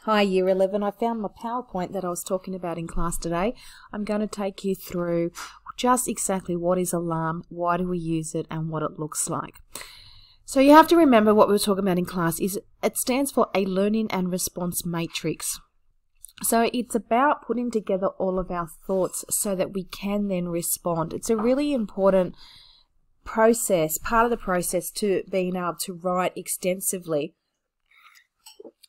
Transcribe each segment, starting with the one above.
Hi Year 11, I found my PowerPoint that I was talking about in class today. I'm going to take you through just exactly what is ALARM, why do we use it, and what it looks like. So you have to remember what we were talking about in class is it stands for a learning and response matrix. So it's about putting together all of our thoughts so that we can then respond. It's a really important process, part of the process to being able to write extensively,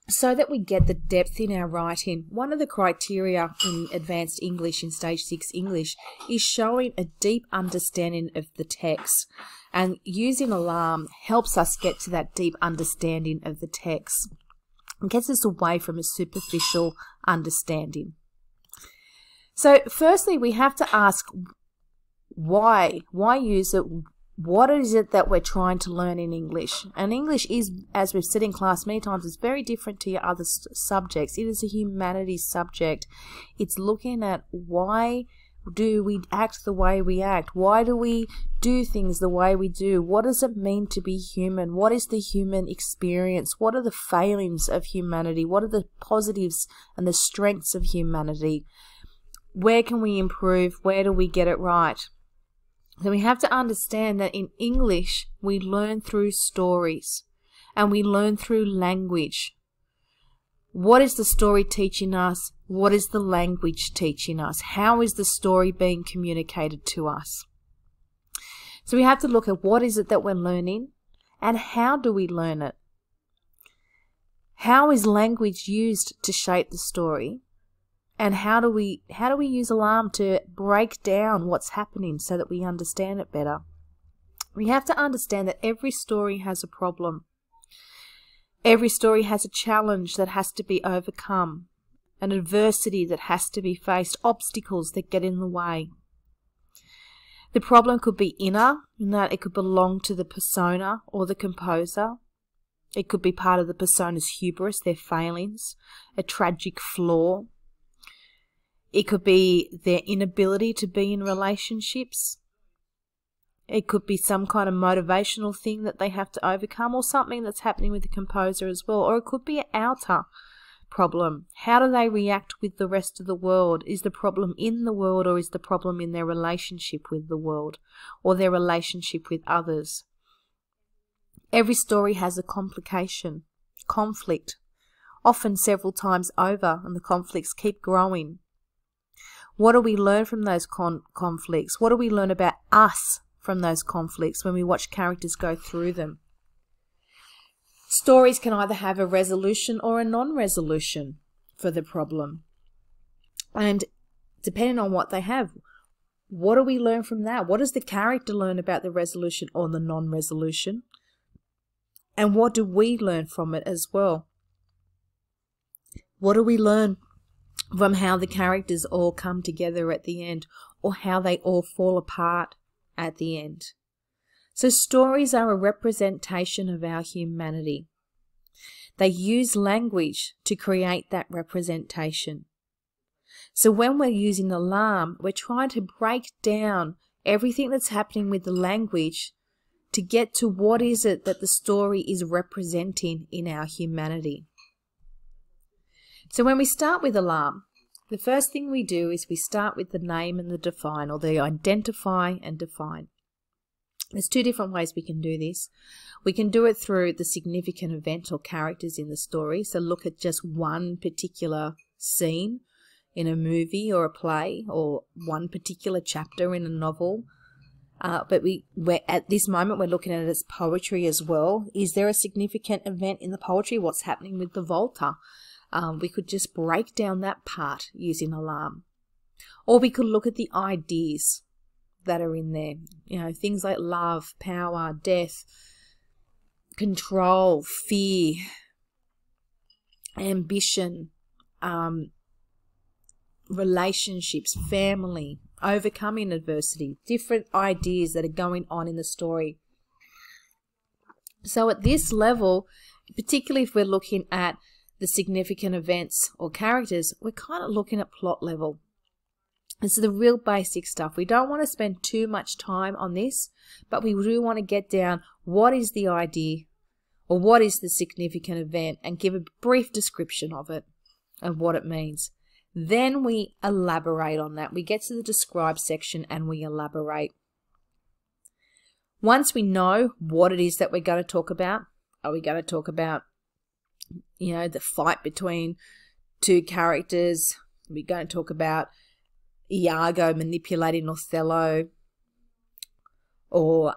so that we get the depth in our writing. One of the criteria in advanced English, in stage 6 English, is showing a deep understanding of the text. And using ALARM helps us get to that deep understanding of the text. It gets us away from a superficial understanding. So firstly, we have to ask why. Why use it? What is it that we're trying to learn in English? And English is, as we've said in class many times, is very different to your other subjects. It is a humanities subject. It's looking at why do we act the way we act? Why do we do things the way we do? What does it mean to be human? What is the human experience? What are the failings of humanity? What are the positives and the strengths of humanity? Where can we improve? Where do we get it right? So we have to understand that in English, we learn through stories and we learn through language. What is the story teaching us? What is the language teaching us? How is the story being communicated to us? So we have to look at what is it that we're learning and how do we learn it? How is language used to shape the story? And how do we use ALARM to break down what's happening so that we understand it better? We have to understand that every story has a problem. Every story has a challenge that has to be overcome, an adversity that has to be faced, obstacles that get in the way. The problem could be inner, in that it could belong to the persona or the composer. It could be part of the persona's hubris, their failings, a tragic flaw. It could be their inability to be in relationships. It could be some kind of motivational thing that they have to overcome, or something that's happening with the composer as well. Or it could be an outer problem. How do they react with the rest of the world? Is the problem in the world, or is the problem in their relationship with the world or their relationship with others? Every story has a complication, conflict, often several times over, and the conflicts keep growing. What do we learn from those conflicts? What do we learn about us from those conflicts when we watch characters go through them? Stories can either have a resolution or a non-resolution for the problem. And depending on what they have, what do we learn from that? What does the character learn about the resolution or the non-resolution? And what do we learn from it as well? What do we learn from how the characters all come together at the end, or how they all fall apart at the end? So stories are a representation of our humanity. They use language to create that representation. So when we're using ALARM, we're trying to break down everything that's happening with the language to get to what is it that the story is representing in our humanity. So when we start with ALARM, the first thing we do is we start with the name and the define, or the identify and define. There's two different ways we can do this. We can do it through the significant event or characters in the story. So look at just one particular scene in a movie or a play, or one particular chapter in a novel. But at this moment, we're looking at it as poetry as well. Is there a significant event in the poetry? What's happening with the Volta? We could just break down that part using ALARM. Or we could look at the ideas that are in there. You know, things like love, power, death, control, fear, ambition, relationships, family, overcoming adversity, different ideas that are going on in the story. So at this level, particularly if we're looking at the significant events or characters, we're kind of looking at plot level. This is the real basic stuff. We don't want to spend too much time on this, but we do want to get down what is the idea, or what is the significant event, and give a brief description of it. of what it means. Then we elaborate on that. We get to the describe section and we elaborate. Once we know what it is that we're going to talk about, are we going to talk about, the fight between two characters? Are we going to talk about Iago manipulating Othello? Or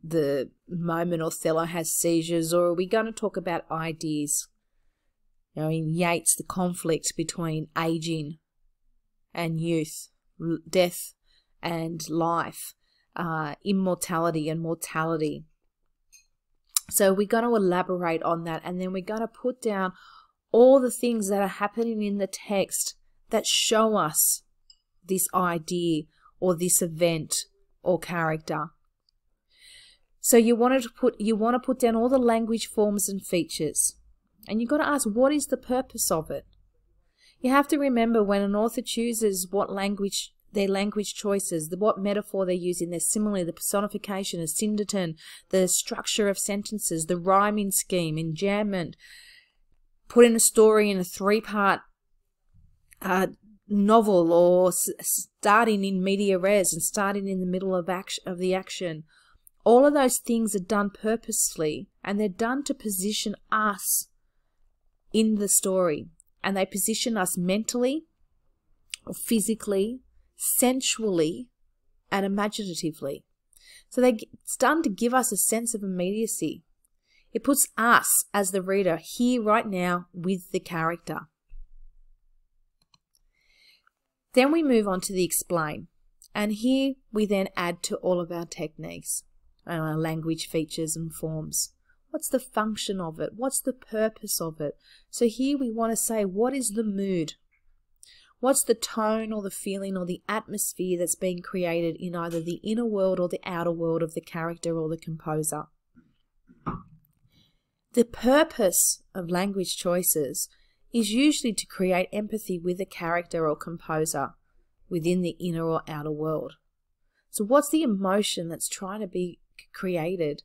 the moment Othello has seizures? Or are we going to talk about ideas? In Yeats, the conflict between aging and youth, death and life, immortality and mortality. So we're going to elaborate on that, and then we're going to put down all the things that are happening in the text that show us this idea or this event or character. So you want to put down all the language forms and features. And you've got to ask, what is the purpose of it? You have to remember when an author chooses what language, their language choices, what metaphor they're using, their simile, the personification, a syndeton, the structure of sentences, the rhyming scheme, enjambment, putting a story in a 3-part novel, or starting in media res and starting in the middle of the action. All of those things are done purposely, and they're done to position us in the story, and they position us mentally or physically, sensually, and imaginatively. So it's done to give us a sense of immediacy. It puts us as the reader here right now with the character. Then we move on to the explain, and here we then add to all of our techniques and our language features and forms. What's the function of it? What's the purpose of it? So here we want to say, what is the mood? What's the tone or the feeling or the atmosphere that's being created in either the inner world or the outer world of the character or the composer? The purpose of language choices is usually to create empathy with the character or composer within the inner or outer world. So what's the emotion that's trying to be created?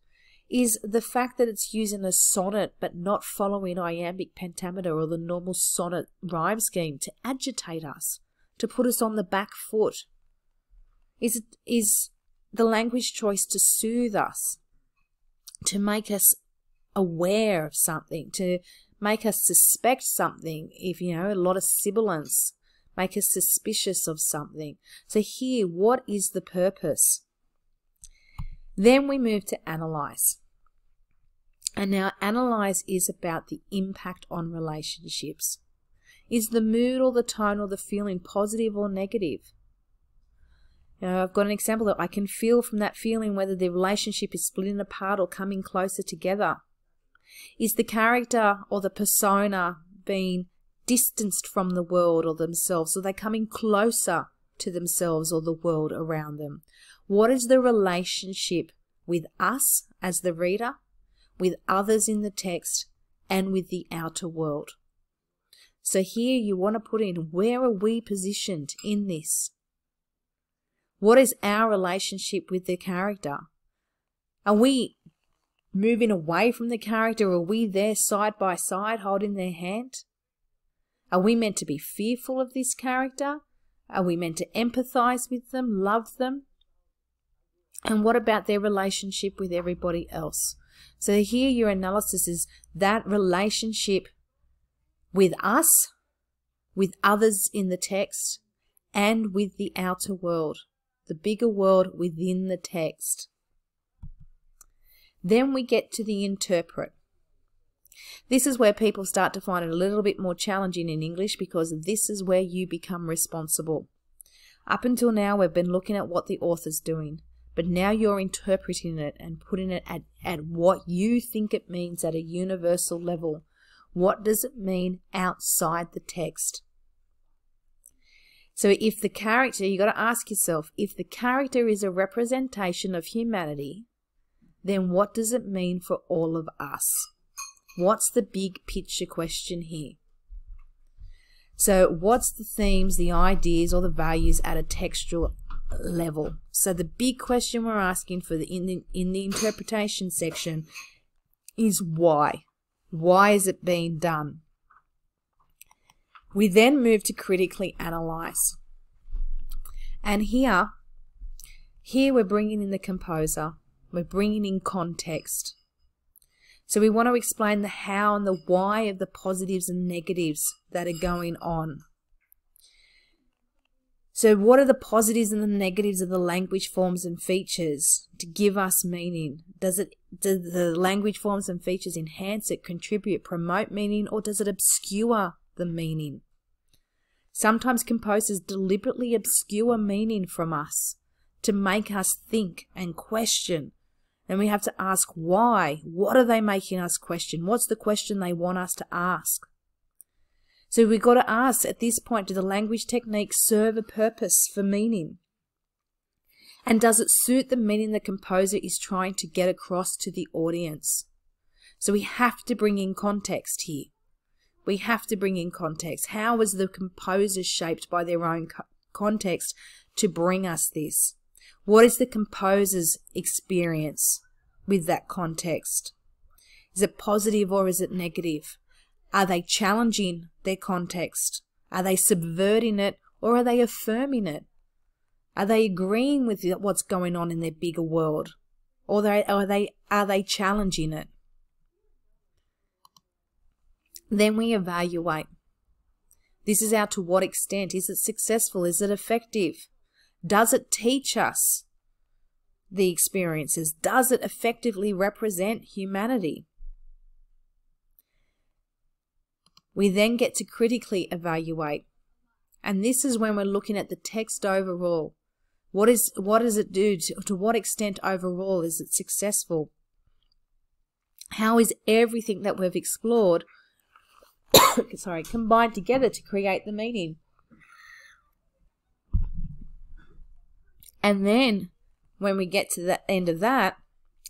Is the fact that it's using a sonnet but not following iambic pentameter or the normal sonnet rhyme scheme to agitate us, to put us on the back foot? Is the language choice to soothe us, to make us aware of something, to make us suspect something, if a lot of sibilance, make us suspicious of something? So here, what is the purpose? Then we move to analyze. And now analyze is about the impact on relationships. Is the mood or the tone or the feeling positive or negative? I've got an example that I can feel from that feeling whether the relationship is splitting apart or coming closer together. Is the character or the persona being distanced from the world or themselves? Are they coming closer to themselves or the world around them? What is the relationship with us as the reader, with others in the text, and with the outer world? So here you want to put in, where are we positioned in this? What is our relationship with the character? Are we moving away from the character? Are we there side by side holding their hand? Are we meant to be fearful of this character? Are we meant to empathize with them, love them? And what about their relationship with everybody else? So here your analysis is that relationship with us, with others in the text, and with the outer world, the bigger world within the text. Then we get to the interpret. This is where people start to find it a little bit more challenging in English, because this is where you become responsible. Up until now, we've been looking at what the author's doing, but now you're interpreting it and putting it at what you think it means at a universal level. What does it mean outside the text? So if the character, you got to ask yourself, if the character is a representation of humanity, then what does it mean for all of us? What's the big picture question here? So what's the themes, the ideas, or the values at a textual level? So the big question we're asking for in the interpretation section is why? Why is it being done? We then move to critically analyze. And here we're bringing in the composer. We're bringing in context. So we want to explain the how and the why of the positives and negatives that are going on. So what are the positives and the negatives of the language forms and features to give us meaning? Do the language forms and features enhance it, contribute, promote meaning, or does it obscure the meaning? Sometimes composers deliberately obscure meaning from us to make us think and question. And we have to ask why. What are they making us question? What's the question they want us to ask? So we've got to ask at this point, do the language techniques serve a purpose for meaning? And does it suit the meaning the composer is trying to get across to the audience? So we have to bring in context here. We have to bring in context. How was the composer shaped by their own context to bring us this? What is the composer's experience with that context? Is it positive or is it negative? Are they challenging their context? Are they subverting it or are they affirming it? Are they agreeing with what's going on in their bigger world? Or are they challenging it? Then we evaluate. This is to what extent. Is it successful? Is it effective? Does it teach us the experiences? Does it effectively represent humanity? We then get to critically evaluate. And this is when we're looking at the text overall. What does it do? To what extent overall is it successful? How is everything that we've explored combined together to create the meaning? And then when we get to the end of that,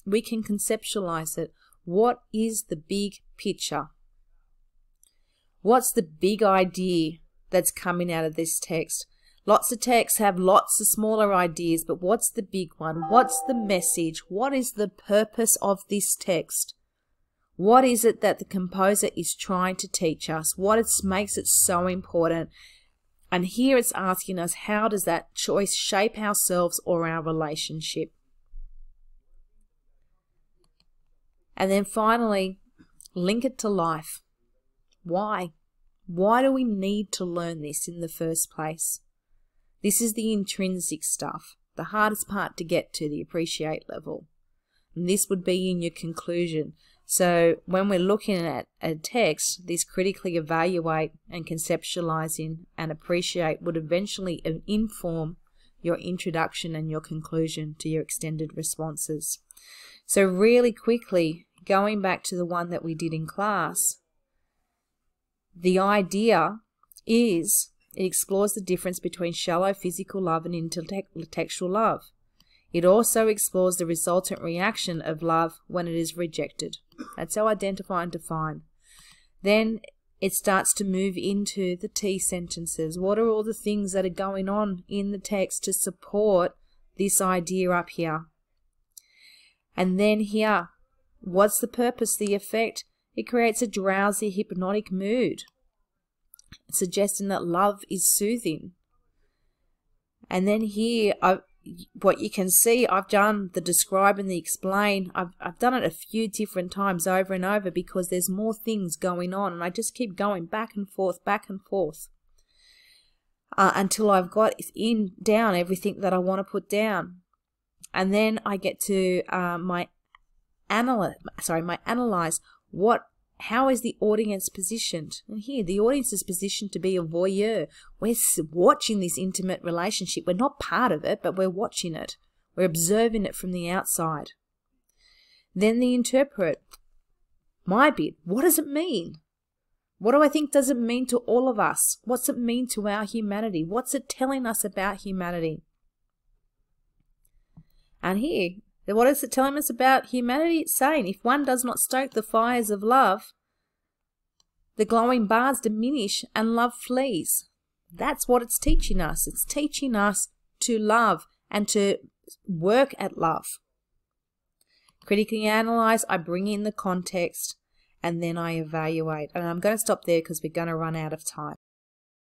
we can conceptualize it. What is the big picture? What's the big idea that's coming out of this text? Lots of texts have lots of smaller ideas, but what's the big one? What's the message? What is the purpose of this text? What is it that the composer is trying to teach us? What makes it so important? And here it's asking us, how does that choice shape ourselves or our relationship? And then finally, link it to life. Why? Why do we need to learn this in the first place? This is the intrinsic stuff, the hardest part to get to, the appreciate level. And this would be in your conclusion. So when we're looking at a text, this critically evaluate and conceptualizing and appreciate would eventually inform your introduction and your conclusion to your extended responses. So really quickly, going back to the one that we did in class, the idea is it explores the difference between shallow physical love and intellectual love. It also explores the resultant reaction of love when it is rejected. That's how identify and define. Then it starts to move into the T sentences. What are all the things that are going on in the text to support this idea up here? And then here, what's the purpose, the effect? It creates a drowsy, hypnotic mood, suggesting that love is soothing. And then here, what you can see, I've done the describe and the explain. I've done it a few different times over and over because there's more things going on, and I just keep going back and forth, until I've got down everything that I want to put down. And then I get to my analyze. How is the audience positioned? And here, the audience is positioned to be a voyeur. We're watching this intimate relationship. We're not part of it, but we're watching it. We're observing it from the outside. Then the interpret. My bit. What does it mean? What do I think does it mean to all of us? What's it mean to our humanity? What's it telling us about humanity? And here, what is it telling us about humanity? It's saying, if one does not stoke the fires of love, the glowing bars diminish and love flees. That's what it's teaching us. It's teaching us to love and to work at love. Critically analyze, I bring in the context, and then I evaluate. And I'm going to stop there because we're going to run out of time.